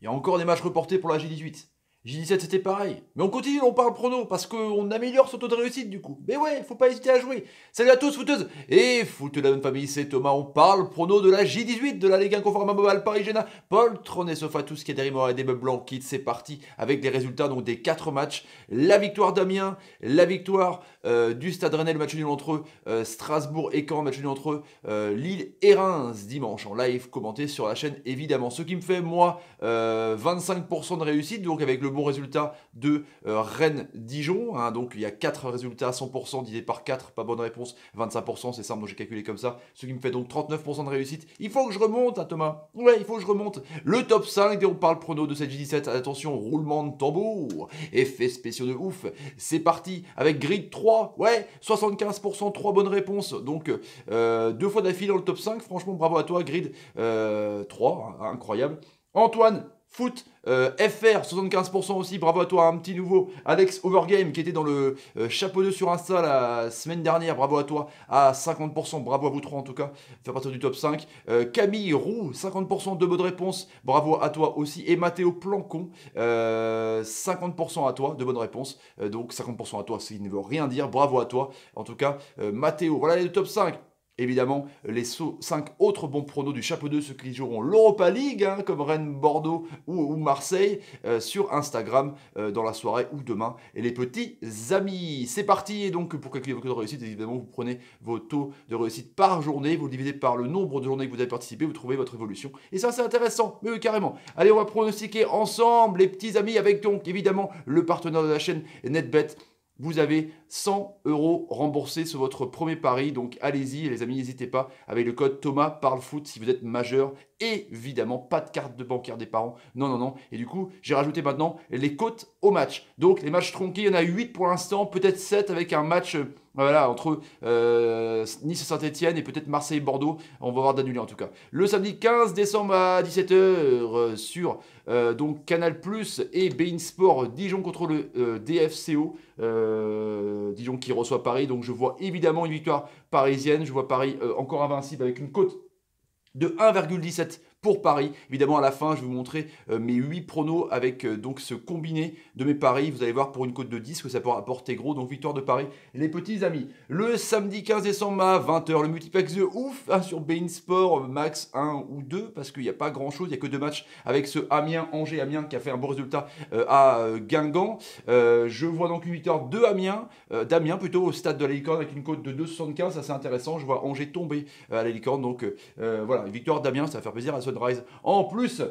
Il y a encore des matchs reportés pour la J18. J17 c'était pareil. Mais on continue, on parle prono, parce qu'on améliore son taux de réussite du coup. Mais ouais, faut pas hésiter à jouer. Salut à tous, footeuses et foot de la bonne famille, c'est Thomas. On parle prono de la J18, de la Ligue 1 Conforama Mobile Paris-Géna. Paul Tronet, sauf à tous qui a des remords et des meubles blancs quitte. C'est parti avec les résultats donc des 4 matchs. La victoire d'Amiens, la victoire du Stade Rennais, le match nul entre Strasbourg et Caen, match nul entre Lille et Reims dimanche en live commenté sur la chaîne évidemment. Ce qui me fait moi 25% de réussite, donc avec le bon résultat de Rennes-Dijon. Hein, donc il y a 4 résultats à 100% divisé par 4, pas bonne réponse, 25%, c'est simple, donc j'ai calculé comme ça. Ce qui me fait donc 39% de réussite. Il faut que je remonte, hein, Thomas. Ouais, il faut que je remonte. Le top 5, et on parle prono de cette J17. Attention, roulement de tambour, effets spéciaux de ouf. C'est parti avec grid 3. Ouais, 75%, 3 bonnes réponses. Donc 2 fois d'affilée dans le top 5. Franchement, bravo à toi, grid 3, hein, incroyable. Antoine Foot FR 75% aussi, bravo à toi, un petit nouveau Alex Overgame qui était dans le chapeau 2 sur Insta la semaine dernière, bravo à toi à 50%, bravo à vous trois en tout cas, faire partir du top 5. Camille Roux 50% de bonnes réponses, bravo à toi aussi, et Mathéo Plancon 50% à toi de bonnes réponses, donc 50% à toi, ça ne veut rien dire, bravo à toi en tout cas Mathéo. Voilà les top 5. Évidemment, les 5 autres bons pronos du chapeau 2, ceux qui joueront l'Europa League, hein, comme Rennes, Bordeaux ou Marseille, sur Instagram dans la soirée ou demain. Et les petits amis, c'est parti. Et donc, pour calculer vos taux de réussite, évidemment, vous prenez vos taux de réussite par journée, vous le divisez par le nombre de journées que vous avez participé, vous trouvez votre évolution. Et ça, c'est intéressant, mais oui, carrément. Allez, on va pronostiquer ensemble, les petits amis, avec donc, évidemment, le partenaire de la chaîne NetBet. Vous avez 100 € remboursés sur votre premier pari. Donc allez-y les amis, n'hésitez pas avec le code Thomas Parle Foot si vous êtes majeur. Évidemment, pas de carte de bancaire des parents. Non, non, non. Et du coup, j'ai rajouté maintenant les cotes au match. Donc les matchs tronqués, il y en a 8 pour l'instant, peut-être 7 avec un match voilà, entre Nice et Saint-Etienne et peut-être Marseille-Bordeaux. On va voir d'annuler en tout cas. Le samedi 15 décembre à 17h sur donc Canal Plus et beIN Sport Dijon contre le DFCO. Dijon qui reçoit Paris. Donc je vois évidemment une victoire parisienne. Je vois Paris encore invincible avec une cote de 1,17 pour Paris. Évidemment, à la fin, je vais vous montrer mes 8 pronos avec donc ce combiné de mes paris. Vous allez voir pour une cote de 10 que ça peut rapporter gros. Donc, victoire de Paris. Les petits amis, le samedi 15 décembre à 20h, le multiplex de ouf hein, sur beIN Sport, max 1 ou 2 parce qu'il n'y a pas grand-chose. Il n'y a que 2 matchs avec ce Amiens-Angers-Amiens qui a fait un bon résultat à Guingamp. Je vois donc une victoire de d'Amiens plutôt au stade de la Licorne avec une cote de 2,75. C'est intéressant. Je vois Angers tomber à la Licorne. Donc, voilà, une victoire d'Amiens, ça va faire plaisir à Sunrise. En plus,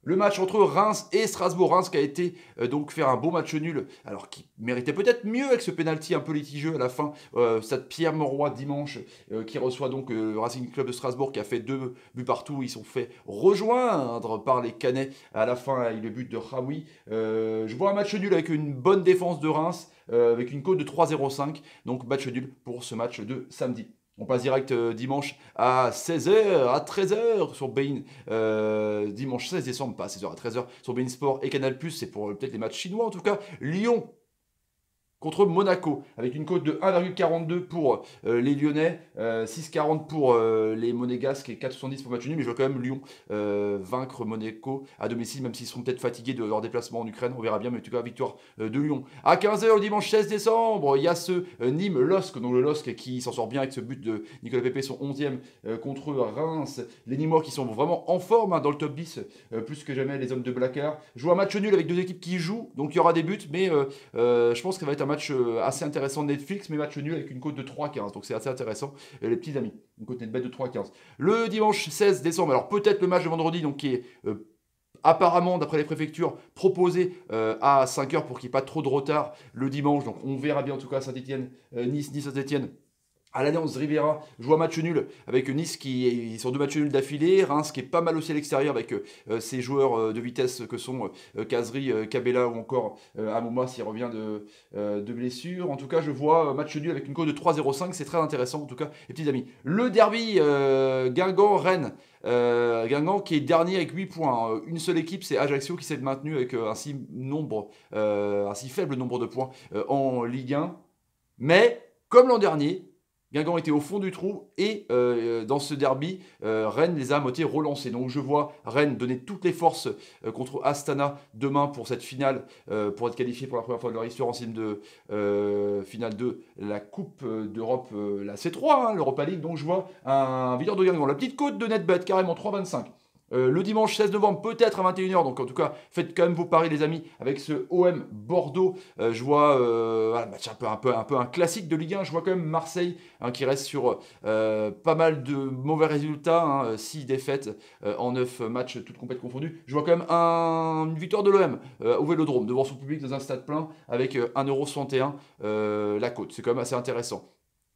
le match entre Reims et Strasbourg. Reims qui a été donc faire un beau match nul, alors qui méritait peut-être mieux avec ce penalty un peu litigieux à la fin. Stade Pierre Mauroy dimanche, qui reçoit donc le Racing Club de Strasbourg qui a fait 2 buts partout. Ils sont fait rejoindre par les Canets à la fin avec le but de Raoui. Je vois un match nul avec une bonne défense de Reims, avec une cote de 3,05. Donc match nul pour ce match de samedi. On passe direct dimanche à 16h, à 13h sur beIN. Dimanche 16 décembre, pas à 16h, à 13h sur beIN Sport et Canal+. C'est pour peut-être les matchs chinois en tout cas. Lyon contre Monaco, avec une cote de 1,42 pour les Lyonnais, 6,40 pour les Monégasques et 4,70 pour match nul. Mais je vois quand même Lyon vaincre Monaco à domicile, même s'ils seront peut-être fatigués de leur déplacement en Ukraine. On verra bien, mais en tout cas, victoire de Lyon. À 15h, le dimanche 16 décembre, il y a ce Nîmes-LOSC, donc le LOSC qui s'en sort bien avec ce but de Nicolas Pepe, son 11e contre Reims. Les Nîmois qui sont vraiment en forme hein, dans le top 10, plus que jamais les hommes de Blackard. Je vois un match nul avec 2 équipes qui jouent, donc il y aura des buts, mais je pense que ça va être un match assez intéressant de Netflix, mais match nul avec une cote de 3,15. Donc c'est assez intéressant, les petits amis. Une cote net bête de 3,15. Le dimanche 16 décembre, alors peut-être le match de vendredi, donc qui est apparemment, d'après les préfectures, proposé à 5h pour qu'il n'y ait pas trop de retard le dimanche. Donc on verra bien en tout cas Saint-Etienne, Nice, Saint-Etienne. À l'Alliance Riviera, je vois match nul avec Nice qui est sur 2 matchs nuls d'affilée, Reims qui est pas mal aussi à l'extérieur avec ses joueurs de vitesse que sont Kazri, Cabella ou encore Amouma s'il revient de blessure. En tout cas, je vois match nul avec une cote de 3,05, c'est très intéressant en tout cas, les petits amis. Le derby Guingamp-Rennes. Guingamp qui est dernier avec 8 points. Une seule équipe, c'est Ajaccio qui s'est maintenu avec un si faible nombre de points en Ligue 1. Mais, comme l'an dernier, Guingamp était au fond du trou et dans ce derby, Rennes les a à moitié relancés. Donc je vois Rennes donner toutes les forces contre Astana demain pour cette finale, pour être qualifié pour la première fois de leur histoire en signe de finale de la Coupe d'Europe, la C3, hein, l'Europa League. Donc je vois un Villard de Guingamp, la petite côte de NetBet, carrément 3,25. Le dimanche 16 novembre, peut-être à 21h. Donc en tout cas, faites quand même vos paris, les amis, avec ce OM Bordeaux. Je vois voilà, match un peu un classique de Ligue 1. Je vois quand même Marseille hein, qui reste sur pas mal de mauvais résultats. Hein, 6 défaites en 9 matchs, toutes compétitions confondues. Je vois quand même une victoire de l'OM au Vélodrome, devant son public dans un stade plein, avec 1,61 € la côte. C'est quand même assez intéressant.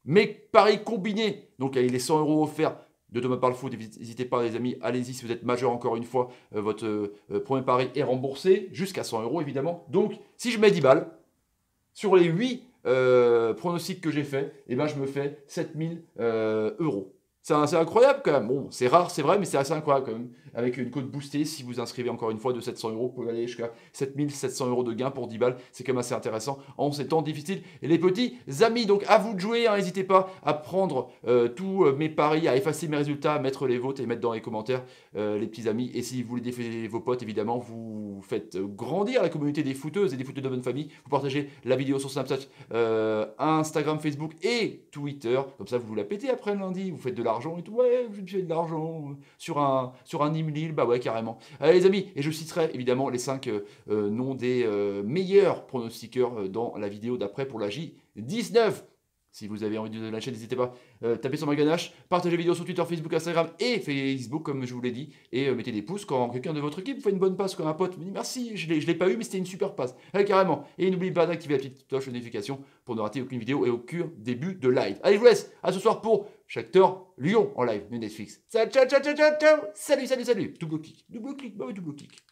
Mais paris combiné, donc avec les 100 € offerts de Thomas Parle Foot, n'hésitez pas les amis, allez-y si vous êtes majeur encore une fois, votre premier pari est remboursé, jusqu'à 100 € évidemment. Donc si je mets 10 balles, sur les 8 pronostics que j'ai fait, eh ben, je me fais 7000 €. C'est incroyable quand même. Bon, c'est rare, c'est vrai, mais c'est assez incroyable quand même. Avec une cote boostée, si vous inscrivez encore une fois de 700 €, vous pouvez aller jusqu'à 7700 € de gain pour 10 balles. C'est quand même assez intéressant en ces temps difficiles. Et les petits amis, donc à vous de jouer. Hein, n'hésitez pas à prendre tous mes paris, à effacer mes résultats, à mettre les vôtres et mettre dans les commentaires les petits amis. Et si vous voulez défier vos potes, évidemment, vous faites grandir la communauté des footeuses et des footeux de bonne famille. Vous partagez la vidéo sur Snapchat, Instagram, Facebook et Twitter. Comme ça, vous la pétez après lundi. Vous faites de l'argent et tout. Ouais, je me fais de l'argent sur un Nîmes-Lille. Bah ouais, carrément. Allez, les amis, et je citerai évidemment les 5 noms des meilleurs pronostiqueurs dans la vidéo d'après pour la J19. Si vous avez envie de la chaîne, n'hésitez pas. Tapez sur ma ganache, partagez la vidéo sur Twitter, Facebook, Instagram et Facebook, comme je vous l'ai dit. Et mettez des pouces quand quelqu'un de votre équipe fait une bonne passe, quand un pote me dit merci, je l'ai pas eu, mais c'était une super passe. Allez, carrément. Et n'oubliez pas d'activer la petite cloche de notification pour ne rater aucune vidéo et aucun début de live. Allez, je vous laisse. À ce soir pour Shakhtar Lyon en live de Netflix. Ciao, ciao, ciao, ciao, ciao. Salut, salut, salut. Double clic, bah oui, double clic.